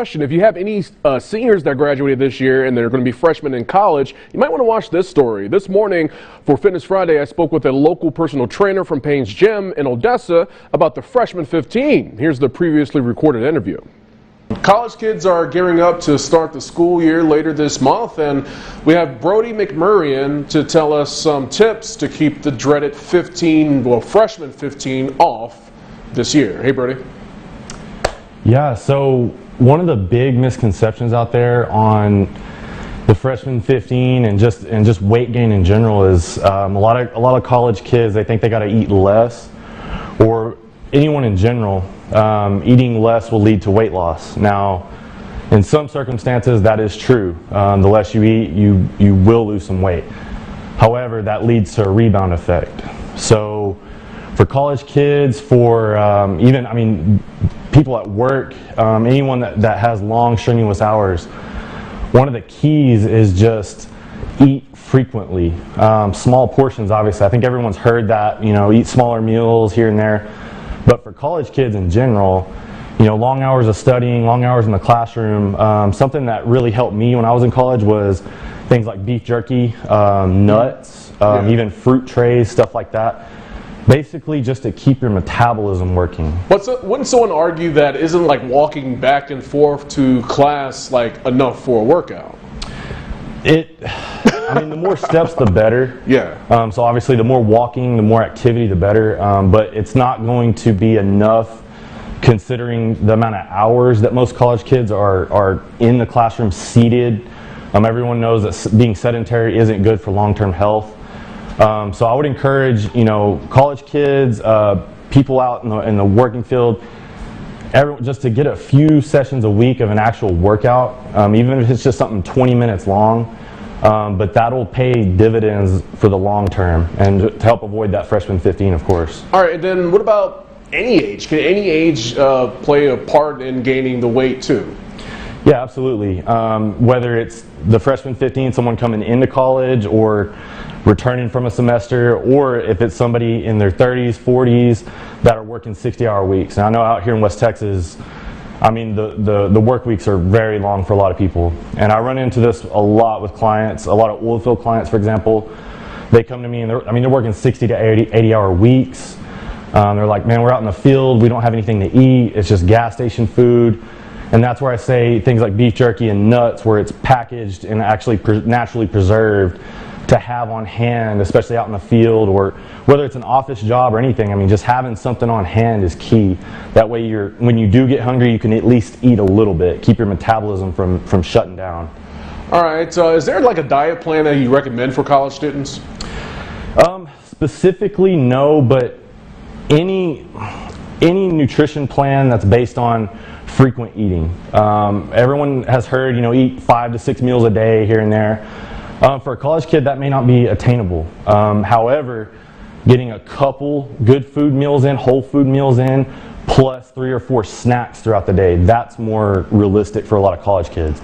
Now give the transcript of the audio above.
Question: if you have any seniors that graduated this year and they're going to be freshmen in college, you might want to watch this story. This morning for Fitness Friday, I spoke with a local personal trainer from Payne's Gym in Odessa about the Freshman 15. Here's the previously recorded interview. College kids are gearing up to start the school year later this month, and we have Brody McMurray in to tell us some tips to keep the dreaded freshman 15 off this year. Hey, Brody. Yeah, so one of the big misconceptions out there on the freshman 15 and just weight gain in general is a lot of college kids, they think they got to eat less, or anyone in general, eating less will lead to weight loss. Now, in some circumstances that is true. The less you eat, you will lose some weight. However, that leads to a rebound effect. So for college kids, for people at work, anyone that has long, strenuous hours, one of the keys is just eat frequently. Small portions, obviously. I think everyone's heard that, eat smaller meals here and there. But for college kids in general, long hours of studying, long hours in the classroom, something that really helped me when I was in college was things like beef jerky, nuts, even fruit trays, stuff like that. Basically just to keep your metabolism working. Wouldn't someone argue that isn't like walking back and forth to class like enough for a workout? The more steps the better. Yeah. So obviously the more walking, the more activity, the better. But it's not going to be enough considering the amount of hours that most college kids are in the classroom seated. Everyone knows that being sedentary isn't good for long-term health. So I would encourage, college kids, people out in the working field, everyone, just to get a few sessions a week of an actual workout, even if it's just something 20 minutes long. But that'll pay dividends for the long term and to help avoid that freshman 15, of course. All right, and then what about any age? Can any age play a part in gaining the weight too? Yeah, absolutely. Whether it's the freshman 15, someone coming into college or returning from a semester, or if it's somebody in their 30s, 40s that are working 60-hour weeks. And I know out here in West Texas, the work weeks are very long for a lot of people. And I run into this a lot with clients, a lot of oil field clients, for example. They come to me and they're working 60 to 80-hour weeks. They're like, man, we're out in the field, we don't have anything to eat, it's just gas station food. And that's where I say things like beef jerky and nuts, where it's packaged and actually naturally preserved, to have on hand, especially out in the field, or whether it's an office job or anything. Just having something on hand is key. That way when you do get hungry, you can at least eat a little bit, keep your metabolism from shutting down. All right, is there like a diet plan that you recommend for college students? Specifically, no, but any nutrition plan that's based on frequent eating. Everyone has heard, eat 5 to 6 meals a day here and there. For a college kid, that may not be attainable. However, getting a couple good food meals in, whole food meals in, plus 3 or 4 snacks throughout the day, that's more realistic for a lot of college kids.